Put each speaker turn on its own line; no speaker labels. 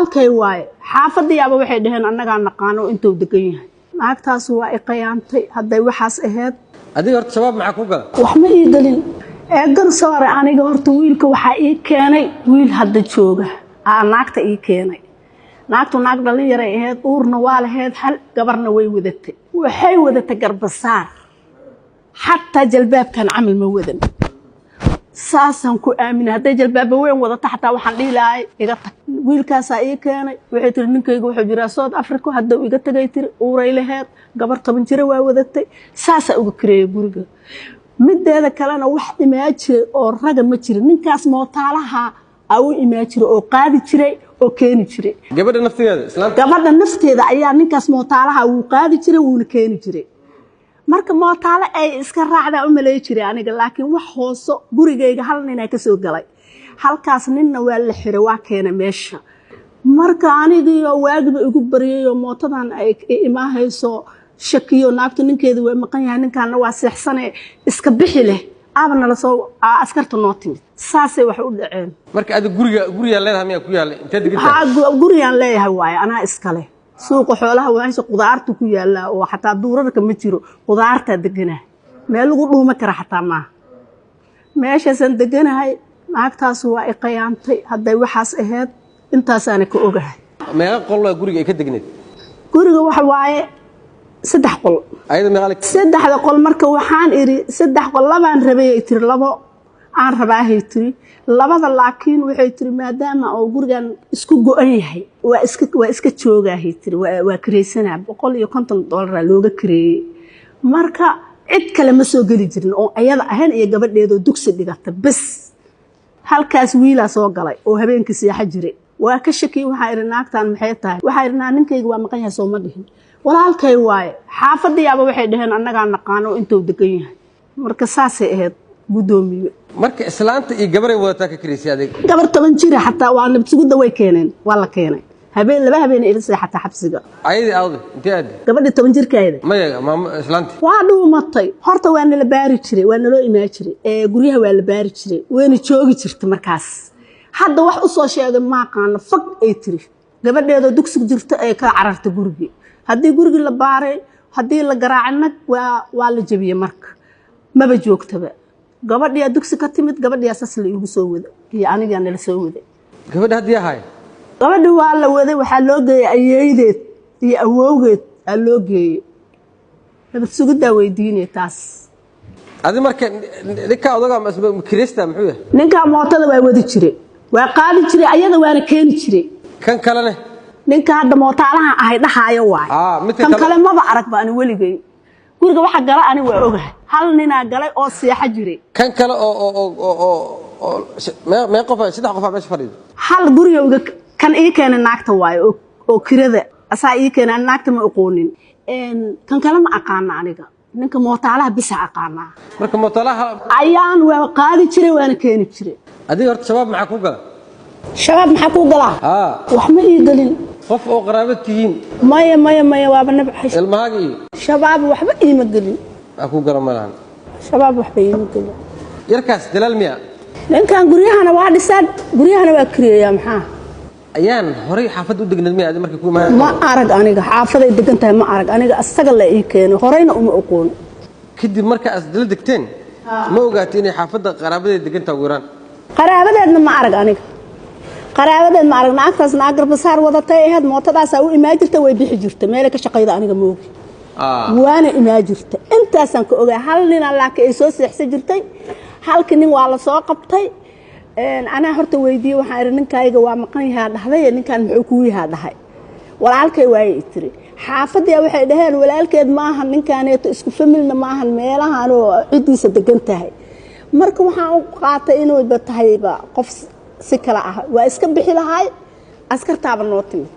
walaalkay waaye xaafadiyaaba waxay dhaheen annagaa naqaano intuu degan yahay naagtaas waa i qayaantay hadday waxaas ahayd
adiga horta shabaab maxaa ku gala
wax ma ii galin eegan soore aniga horta wiilka waxaa ii keenay wiil hadda jooga naagta ii keenay naagtu naag dhalin yaray ahayd uurna waa lahayd hal gabarna way wadatay waxay wadatay garbasaar xataa jalbaabkan camal ma wadan saasan ku aaminay hadday jalbaab weyn wadata xataa waxaan dhihi lahay iga tag wiilkaasaa ii keenay waxay tiri ninkayga wuxuu jiraa South Africa hadda iga tagay tiri uuray lahayd gabar 10 jir waa wadatay saasa uga kireeyay guriga mideeda kalena wax imaajire oo raga ma jirin ninkaas mootaalaha au imaajire oo qaadi jiray oo keeni jiray
gabadha nafteeda islaamta
gabadha nafteeda ayaa ninkaas mootaalaha uu qaadi jiray uu keeni jiray marka mootaale ay iska raacda u maleey jiray aniga laakiin wax hooso gurigeyga hal nin ay ka soo galay halkaas ninna waa la xiray waa keenay meesha marka aniga waagiba ugu bariyay mootadan ay imaahayso shakiyo naagtu ninkeedu way maqan yahay ninkaana waa seexsanay iska bixi leh aabana la soo askarta noo timid saasay wax u dhaceen
marka aad guriga leedahay miyaa ku yaala inta digirta
gurigan leeyahay waay anaa iska leh suuqa xoolaha waayso qudaartu ku yaala oo xataa duurarka ma jiro qudaarta deganahay meel lagu dhuuma kara xataa ma meeshaasan deganahay naagtaas waa i qayaantay hadday waxaas ahayd intaasana ka ogahay
meeqa qol waa guriga ay ka degneed
guriga waxa waaye 3 qol
ayada meeqa
3 qol marka waxaan iri 3 qol labaan rabay ay tiri labo aan rabaahay tiri labada laakiin waxay tiri maadaama oo gurigan isku go'an yahay waa iska joogaahay tiri waa kireysanaa $150 looga kireeyay marka cid kale ma soo gali jirin oo ayada ahaan iyo gabadheedo dugsi dhigata bas halkaas wiila soo galay oo habeenkii seexa jiray waa ka shaki waxa iri naagtan maxay tahay waxa iri ninkayga waa maqan yahay soo ma dhihin walaalkay waaye xaafadiyaaba waxay dhaheen annagaa naqaano intuu degan yahay marka saasay ahayd gudoomiye
marka islaanta iyo gabaray wadataa ka kireysay adeeg
gabar 10 jir xataa waa nabadsuguda way keeneen waa la keenay habeen laba habeen ila seexata xabsiga
ayadi awday intee aad
gabadhi 10 jirkeeda
maya islaanta
waa dhuumatay horta waa nala baari jiray waa naloo imaa jiray guryaha waa la baari jiray wayna joogi jirtay markaas hadda wax u soo sheegay ma qaana fag ay tiri gabadheedo dugsiga jirta ay ka carartay gurigi haddii gurigi la baaray haddii la garaacnag waa la jabiyay marka maba joogtaba gabadhiya dugsi ka timid gabadhiya sasla igu soo wada iyo aniga nala soo wada
gabadha hadii ahay
gabadhi waa la waday waxa loo geeyay ayeedeed iyo awowgeed aa loo geeyay nabadsuguda weydiinay taas
adi marka ninka odaga kirista muxuu yahay
ninka mootada waa wadi jiray waa qaadi jiray ayada waana keeni jiray
kan kalena
ninka hadda mootaalaha ahay dhaxaayo waay kan kale maba arag baan weligay guriga waxa gala ani waa ogahay hal nina galay oo seexa jiray
kan kale oo ma qof 3 qof meesha fadhiyo
hal guriga kan ii keenay naagta waay oo kirada asaa ii keenay naagta ma aqoonin kan kale ma aqaan aniga ninka mootaalaha bis aqaana
marka mootaalaha
ayaan waa qaadi jiray waana keeni jiray
adiga horta shabaab maxaa ku gala
shabaab maxaa ku gala wax ma ii galin
qof oo qaraabad tihiin
maya waaba nabxay
ilmahaagi
shabaab waxba iima galin
aku garan malahan
shabaab waxba iima galin
yarkaas dalaal miya
ninkan guryahana waa dhisaan guryahana waa kireeyaa maxaa
ayaan horay xaafad u degnad miya markii ku
ma arag aniga xaafaday degan tahay ma arag aniga asaga la ii keenay horeyna uma aqoon
kadib marka as dal degteen ma ogaatay inay xaafada qaraabadeed degan tahay weeraan
qaraabadeedna ma arag aniga qaraabadeed ma arag naagtaas naag garbasaar wadatay ahayd mootadaas u imaa jirtay way bixi jirtay meel ka shaqayda aniga ma ogi waana imaa jirtay intaasan ka ogaa hal nin laakiin ay soo seexsan jirtay halka nin waa la soo qabtay ana horta weydiiyay waxaan iri ninkayga waa maqan yahay dhaxday ninkan muxuu ku yahay dhahay walaalkay way tiri xaafadiya waxay dhaheen walaalkeed ma aha ninkaaneeto isku familna ma aha meelahan oo cidiisa degan tahay marka waxaan u qaatay inuu tahay qof si kala ah waa iska bixi lahaay askartaaba noo timid